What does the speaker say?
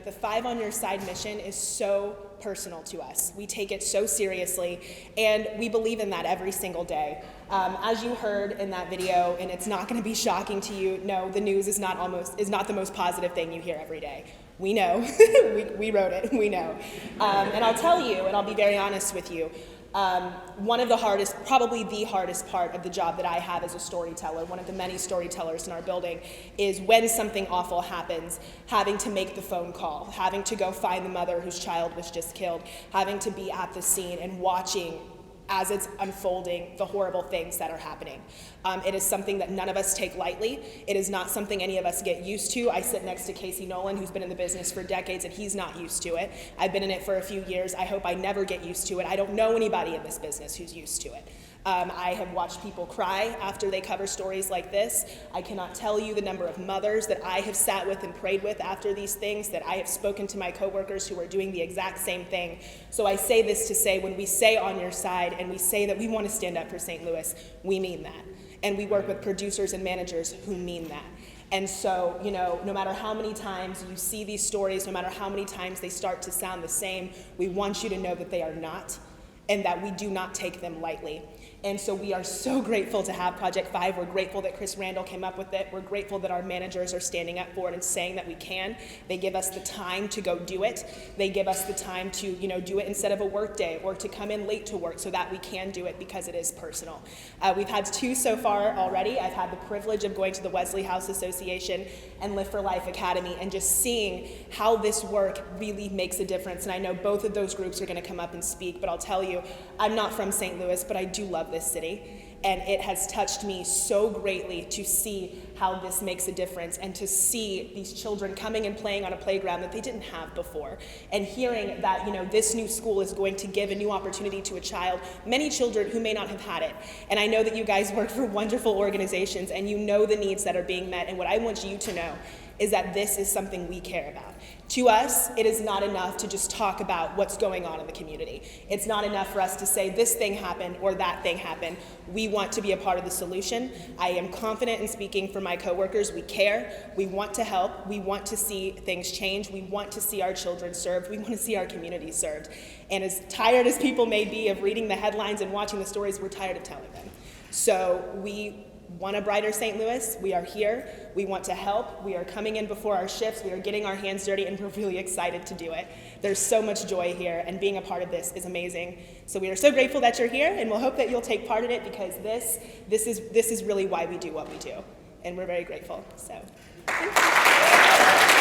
The Five on Your Side mission is so personal to us. We take it so seriously, and we believe in that every single day. As you heard in that video, and it's not going to be shocking to you, no, the news is not the most positive thing you hear every day. We know. we wrote it. We know. And I'll tell you, and I'll be very honest with you, one of the hardest, probably the hardest part of the job that I have as a storyteller, one of the many storytellers in our building, is when something awful happens, having to make the phone call, having to go find the mother whose child was just killed, having to be at the scene and watching as it's unfolding the horrible things that are happening. It is something that none of us take lightly. It is not something any of us get used to. I sit next to Casey Nolan, who's been in the business for decades, and he's not used to it. I've been in it for a few years. I hope I never get used to it. I don't know anybody in this business who's used to it. I have watched people cry after they cover stories like this. I cannot tell you the number of mothers that I have sat with and prayed with after these things, that I have spoken to my coworkers who are doing the exact same thing. So I say this to say, when we say on your side and we say that we want to stand up for St. Louis, we mean that. And we work with producers and managers who mean that. And so, no matter how many times you see these stories, no matter how many times they start to sound the same, we want you to know that they are not, and that we do not take them lightly. And so we are so grateful to have Project 5. We're grateful that Chris Randall came up with it. We're grateful that our managers are standing up for it and saying that we can. They give us the time to go do it. They give us the time to, do it instead of a work day, or to come in late to work so that we can do it because it is personal. We've had 2 so far already. I've had the privilege of going to the Wesley House Association and Live for Life Academy and just seeing how this work really makes a difference. And I know both of those groups are going to come up and speak, but I'll tell you, I'm not from St. Louis, but I do love this city, and it has touched me so greatly to see how this makes a difference, and to see these children coming and playing on a playground that they didn't have before, and hearing that this new school is going to give a new opportunity to a child, many children who may not have had it. And I know that you guys work for wonderful organizations, and you know the needs that are being met, and what I want you to know is that this is something we care about. To us, it is not enough to just talk about what's going on in the community. It's not enough for us to say this thing happened or that thing happened. We want to be a part of the solution. I am confident in speaking for my coworkers. We care. We want to help. We want to see things change. We want to see our children served. We want to see our community served. And as tired as people may be of reading the headlines and watching the stories, we're tired of telling them. So we want a brighter St. Louis. We are here. We want to help. We are coming in before our shifts. We are getting our hands dirty, and we're really excited to do it. There's so much joy here, and being a part of this is amazing. So we are so grateful that you're here, and we'll hope that you'll take part in it, because this is really why we do what we do, and we're very grateful. So, thank you.